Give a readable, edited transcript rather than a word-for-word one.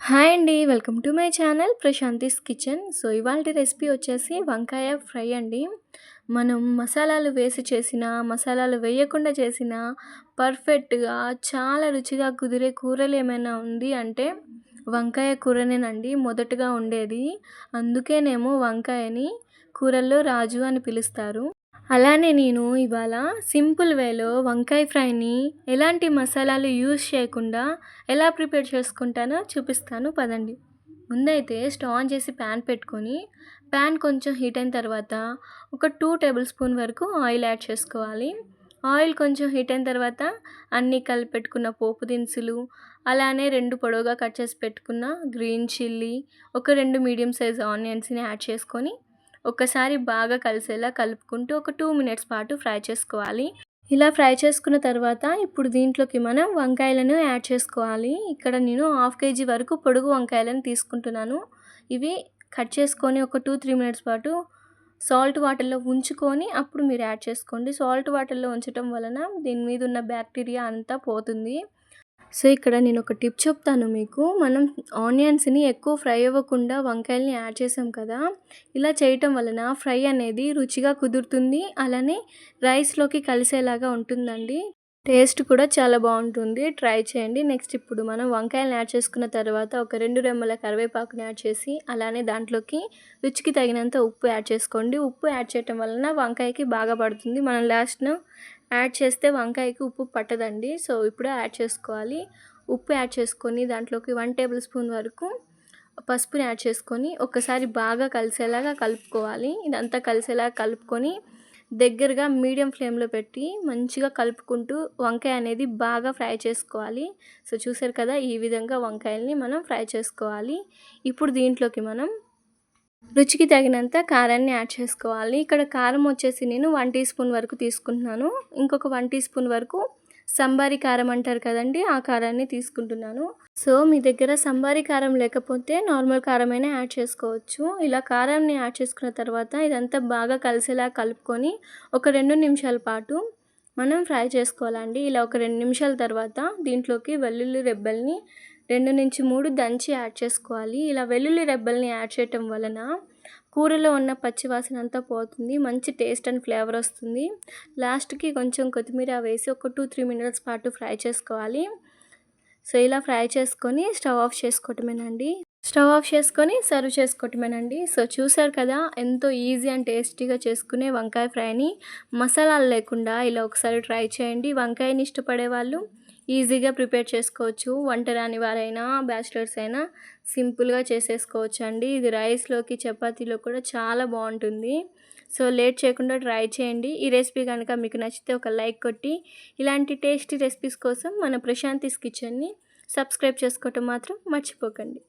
Hi అండి. Welcome to my channel Prashanthi's kitchen. So ఇవాల్టి recipe వచ్చేసి వంకాయ ఫ్రై అండి. మనం మసాలాలు వేసి చేసినా, మసాలాలు వేయకుండా చేసినా పర్ఫెక్ట్‌గా చాలా రుచిగా కుదిరే కూరలు ఏమైనా ఉంది అంటే వంకాయ కూరనేనండి మొదటగా ఉండేది. అందుకేనేమో వంకాయని కూరల్లో రాజు అని పిలుస్తారు. అలానే నేను ఇవాళ సింపుల్ వేలో వంకాయ ఫ్రైని ఎలాంటి మసాలాలు యూజ్ చేయకుండా ఎలా ప్రిపేర్ చేసుకుంటానో చూపిస్తాను పదండి. ముందైతే స్టవ్ ఆన్ చేసి ప్యాన్ పెట్టుకొని ప్యాన్ కొంచెం హీట్ అయిన తర్వాత ఒక 2 టేబుల్ స్పూన్ వరకు ఆయిల్ యాడ్ చేసుకోవాలి. ఆయిల్ కొంచెం హీట్ అయిన తర్వాత అన్నీ కలిపి పెట్టుకున్న పోపు దినుసులు, అలానే 2 పొడవుగా కట్ చేసి పెట్టుకున్న గ్రీన్ చిల్లీ, ఒక 2 మీడియం సైజ్ ఆనియన్స్ని యాడ్ చేసుకొని ఒక్కసారి బాగా కలిసేలా కలుపుకుంటూ ఒక 2 మినిట్స్ పాటు ఫ్రై చేసుకోవాలి. ఇలా ఫ్రై చేసుకున్న తర్వాత ఇప్పుడు దీంట్లోకి మనం వంకాయలను యాడ్ చేసుకోవాలి. ఇక్కడ నేను 1/2 కేజీ వరకు పొడుగు వంకాయలను తీసుకుంటున్నాను. ఇవి కట్ చేసుకొని ఒక 2-3 మినిట్స్ పాటు సాల్ట్ వాటర్లో ఉంచుకొని అప్పుడు మీరు యాడ్ చేసుకోండి. సాల్ట్ వాటర్లో ఉంచడం వలన దీని మీద ఉన్న బ్యాక్టీరియా అంతా పోతుంది. సో ఇక్కడ నేను ఒక టిప్ చెప్తాను మీకు. మనం ఆనియన్స్ని ఎక్కువ ఫ్రై అవ్వకుండా వంకాయల్ని యాడ్ చేసాం కదా, ఇలా చేయటం వలన ఫ్రై అనేది రుచిగా కుదురుతుంది. అలానే రైస్లోకి కలిసేలాగా ఉంటుందండి. టేస్ట్ కూడా చాలా బాగుంటుంది. ట్రై చేయండి. నెక్స్ట్ ఇప్పుడు మనం వంకాయలను యాడ్ చేసుకున్న తర్వాత ఒక 2 రెమ్మల కరివేపాకుని యాడ్ చేసి అలానే దాంట్లోకి రుచికి తగినంత ఉప్పు యాడ్ చేసుకోండి. ఉప్పు యాడ్ చేయటం వలన వంకాయకి బాగా పడుతుంది. మనం లాస్ట్‌లో యాడ్ చేస్తే వంకాయకి ఉప్పు పట్టదండి. సో ఇప్పుడు యాడ్ చేసుకోవాలి. ఉప్పు యాడ్ చేసుకొని దాంట్లోకి 1 టేబుల్ స్పూన్ వరకు పసుపుని యాడ్ చేసుకొని ఒక్కసారి బాగా కలిసేలాగా కలుపుకోవాలి. ఇదంతా కలిసేలాగా కలుపుకొని దగ్గరగా మీడియం ఫ్లేమ్లో పెట్టి మంచిగా కలుపుకుంటూ వంకాయ అనేది బాగా ఫ్రై చేసుకోవాలి. సో చూసారు కదా, ఈ విధంగా వంకాయల్ని మనం ఫ్రై చేసుకోవాలి. ఇప్పుడు దీంట్లోకి మనం రుచికి తగినంత కారాన్ని యాడ్ చేసుకోవాలి. ఇక్కడ కారం వచ్చేసి నేను 1 టీ స్పూన్ వరకు తీసుకుంటున్నాను. ఇంకొక 1 టీ స్పూన్ వరకు సంబారీ కారం అంటారు కదండి, ఆ కారాన్ని తీసుకుంటున్నాను. సో మీ దగ్గర సంబారీ కారం లేకపోతే నార్మల్ కారమైనా యాడ్ చేసుకోవచ్చు. ఇలా కారాన్ని యాడ్ చేసుకున్న తర్వాత ఇదంతా బాగా కలిసేలా కలుపుకొని ఒక 2 నిమిషాల పాటు మనం ఫ్రై చేసుకోవాలండి. ఇలా ఒక 2 నిమిషాల తర్వాత దీంట్లోకి వెల్లుల్లి రెబ్బల్ని 2-3 దంచి యాడ్ చేసుకోవాలి. ఇలా వెల్లుల్లి రెబ్బల్ని యాడ్ చేయటం వలన కూరలో ఉన్న పచ్చివాసన అంతా పోతుంది. మంచి టేస్ట్ అండ్ ఫ్లేవర్ వస్తుంది. లాస్ట్కి కొంచెం కొత్తిమీర వేసి ఒక 2-3 మినిట్స్ పాటు ఫ్రై చేసుకోవాలి. సో ఇలా ఫ్రై చేసుకొని స్టవ్ ఆఫ్ చేసుకోవటమేనండి. స్టవ్ ఆఫ్ చేసుకొని సర్వ్ చేసుకోవటమేనండి. సో చూసారు కదా, ఎంతో ఈజీ అండ్ టేస్టీగా చేసుకునే వంకాయ ఫ్రైని మసాలాలు లేకుండా ఇలా ఒకసారి ట్రై చేయండి. వంకాయని ఇష్టపడే వాళ్ళు ఈజీగా ప్రిపేర్ చేసుకోవచ్చు. వంట రాని వారైనా బ్యాచిలర్స్ అయినా సింపుల్గా చేసేసుకోవచ్చు అండి. ఇది రైస్లోకి చపాతీలో కూడా చాలా బాగుంటుంది. సో లేట్ చేయకుండా ట్రై చేయండి. ఈ రెసిపీ కనుక మీకు నచ్చితే ఒక లైక్ కొట్టి ఇలాంటి టేస్టీ రెసిపీస్ కోసం మన ప్రశాంతిస్ కిచెన్ని సబ్స్క్రైబ్ చేసుకోవటం మాత్రం మర్చిపోకండి.